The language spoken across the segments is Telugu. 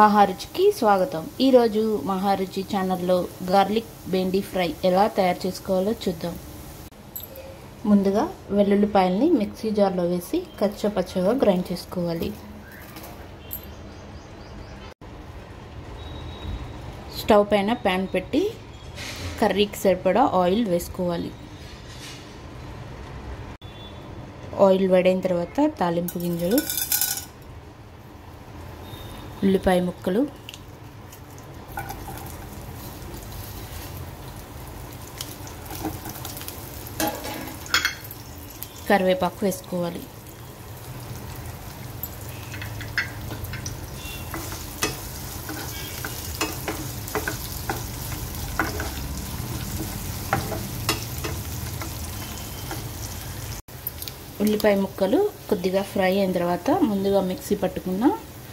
మహారుచికి స్వాగతం. ఈరోజు మహారుచి ఛానల్లో గార్లిక్ బెండి ఫ్రై ఎలా తయారు చేసుకోవాలో చూద్దాం. ముందుగా వెల్లుల్లిపాయల్ని మిక్సీ జార్లో వేసి కచ్చపచ్చగా గ్రైండ్ చేసుకోవాలి. స్టవ్ పైన ప్యాన్ పెట్టి కర్రీకి సరిపడా ఆయిల్ వేసుకోవాలి. ఆయిల్ వేడైన తర్వాత తాలింపు గింజలు, ఉల్లిపాయ ముక్కలు, కరివేపాకు వేసుకోవాలి. ఉల్లిపాయ ముక్కలు కొద్దిగా ఫ్రై అయిన తర్వాత ముందుగా మిక్సీ పట్టుకున్న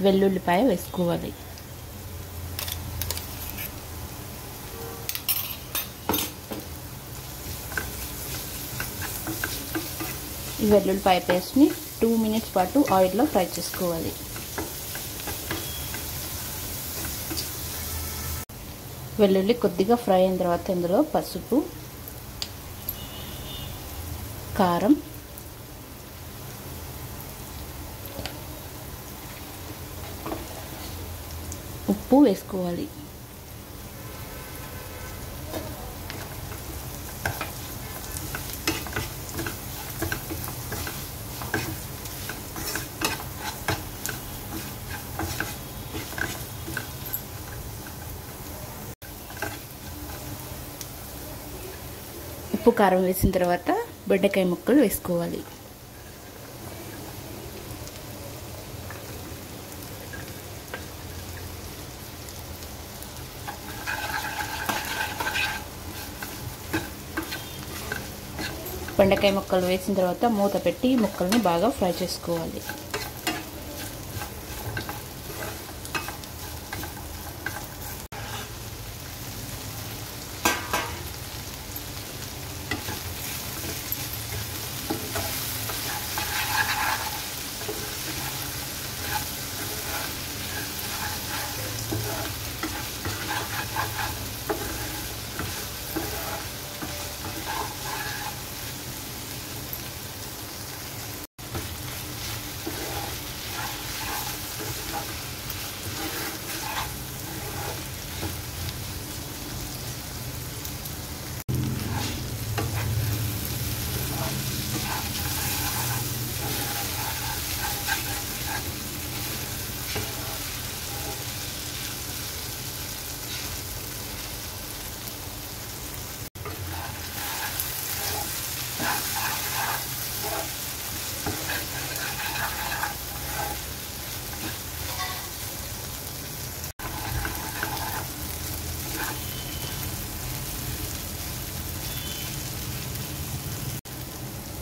వెల్లుల్లిపాయ వేసుకోవాలి. ఈ వెల్లుల్లిపాయ పేస్ట్ని 2 మినిట్స్ పాటు ఆయిల్లో ఫ్రై చేసుకోవాలి. వెల్లుల్లి కొద్దిగా ఫ్రై అయిన తర్వాత ఇందులో పసుపు, కారం, ఉప్పు వేసుకోవాలి. ఉప్పు కారం వేసిన తర్వాత బెండకాయ ముక్కలు వేసుకోవాలి. బెండకాయ ముక్కలు వేసిన తర్వాత మూత పెట్టి ముక్కల్ని బాగా ఫ్రై చేసుకోవాలి.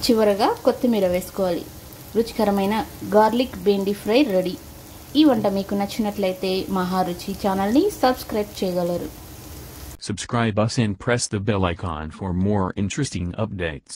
చివరగా కొత్తిమీర వేసుకోవాలి. రుచికరమైన గార్లిక్ బెండి ఫ్రై రెడీ. ఈ వంట మీకు నచ్చినట్లయితే మహారుచి ఛానల్ని సబ్స్క్రైబ్ చేయగలరు. Subscribe us and press the bell icon for more interesting updates.